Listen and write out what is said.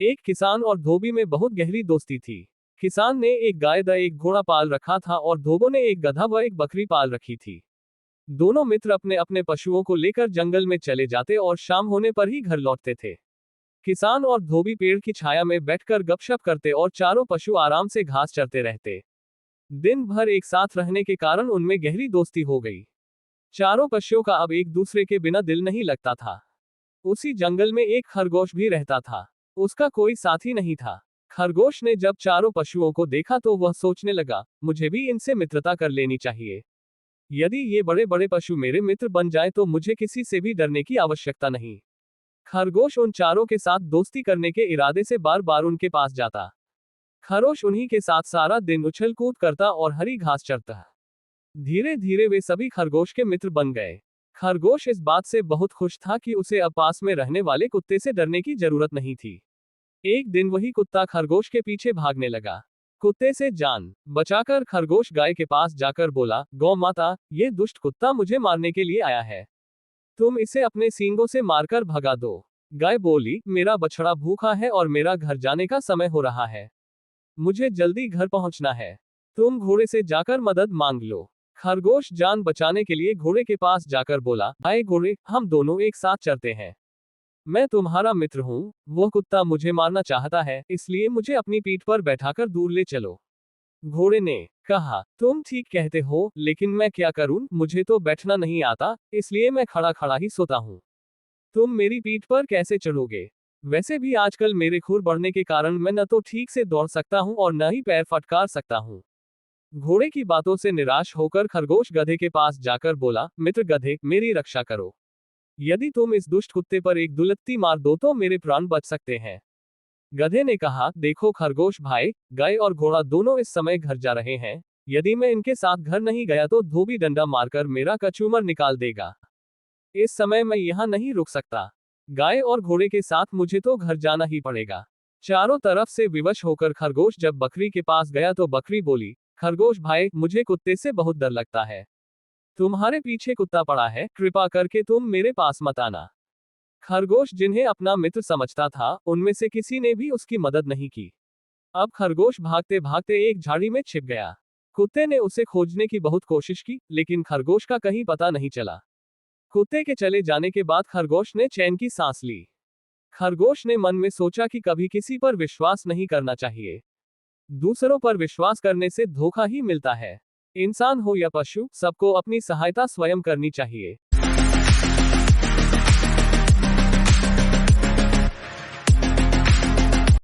एक किसान और धोबी में बहुत गहरी दोस्ती थी। किसान ने एक गाय व एक घोड़ा पाल रखा था और धोबो ने एक गधा व एक बकरी पाल रखी थी। दोनों मित्र अपने अपने पशुओं को लेकर जंगल में चले जाते और शाम होने पर ही घर लौटते थे। किसान और धोबी पेड़ की छाया में बैठकर गपशप करते और चारों पशु आराम से घास चरते रहते। दिन भर एक साथ रहने के कारण उनमें गहरी दोस्ती हो गई। चारों पशुओं का अब एक दूसरे के बिना दिल नहीं लगता था। उसी जंगल में एक खरगोश भी रहता था। उसका कोई साथी नहीं था। खरगोश ने जब चारों पशुओं को देखा तो वह सोचने लगा, मुझे भी इनसे मित्रता कर लेनी चाहिए। यदि ये बड़े बड़े पशु मेरे मित्र बन जाएं तो मुझे किसी से भी डरने की आवश्यकता नहीं। खरगोश उन चारों के साथ दोस्ती करने के इरादे से बार बार उनके पास जाता। खरगोश उन्हीं के साथ सारा दिन उछल कूद करता और हरी घास चरता। धीरे धीरे वे सभी खरगोश के मित्र बन गए। खरगोश इस बात से बहुत खुश था कि उसे अब पास में रहने वाले कुत्ते से डरने की जरूरत नहीं थी। एक दिन वही कुत्ता खरगोश के पीछे भागने लगा। कुत्ते से जान बचाकर खरगोश गाय के पास जाकर बोला, गौ माता, ये दुष्ट कुत्ता मुझे मारने के लिए आया है। तुम इसे अपने सींगों से मारकर भगा दो। गाय बोली, मेरा बछड़ा भूखा है और मेरा घर जाने का समय हो रहा है। मुझे जल्दी घर पहुंचना है। तुम घोड़े से जाकर मदद मांग लो। खरगोश जान बचाने के लिए घोड़े के पास जाकर बोला, आए घोड़े, हम दोनों एक साथ चलते हैं। मैं तुम्हारा मित्र हूँ। वह कुत्ता मुझे मारना चाहता है, इसलिए मुझे अपनी पीठ पर बैठाकर दूर ले चलो। घोड़े ने कहा, तुम ठीक कहते हो, लेकिन मैं क्या करूं, मुझे तो बैठना नहीं आता, इसलिए मैं खड़ा खड़ा ही सोता हूँ। तुम मेरी पीठ पर कैसे चढ़ोगे? वैसे भी आजकल मेरे खुर बढ़ने के कारण मैं न तो ठीक से दौड़ सकता हूँ और न ही पैर फटकार सकता हूँ। घोड़े की बातों से निराश होकर खरगोश गधे के पास जाकर बोला, मित्र गधे, मेरी रक्षा करो। यदि तुम इस दुष्ट कुत्ते पर एक दुलत्ती मार दो तो मेरे प्राण बच सकते हैं। गधे ने कहा, देखो खरगोश भाई, गाय और घोड़ा दोनों इस समय घर जा रहे हैं। यदि मैं इनके साथ घर नहीं गया तो धोबी डंडा मारकर मेरा कचूमर निकाल देगा। इस समय मैं यहाँ नहीं रुक सकता। गाय और घोड़े के साथ मुझे तो घर जाना ही पड़ेगा। चारों तरफ से विवश होकर खरगोश जब बकरी के पास गया तो बकरी बोली, खरगोश भाई, मुझे कुत्ते से बहुत डर लगता है। तुम्हारे पीछे कुत्ता पड़ा है, कृपा करके तुम मेरे पास मत आना। खरगोश जिन्हें अपना मित्र समझता था, उनमें से किसी ने भी उसकी मदद नहीं की। अब खरगोश भागते भागते एक झाड़ी में छिप गया। कुत्ते ने उसे खोजने की बहुत कोशिश की, लेकिन खरगोश का कहीं पता नहीं चला। कुत्ते के चले जाने के बाद खरगोश ने चैन की सांस ली। खरगोश ने मन में सोचा कि कभी किसी पर विश्वास नहीं करना चाहिए। दूसरों पर विश्वास करने से धोखा ही मिलता है। इंसान हो या पशु, सबको अपनी सहायता स्वयं करनी चाहिए।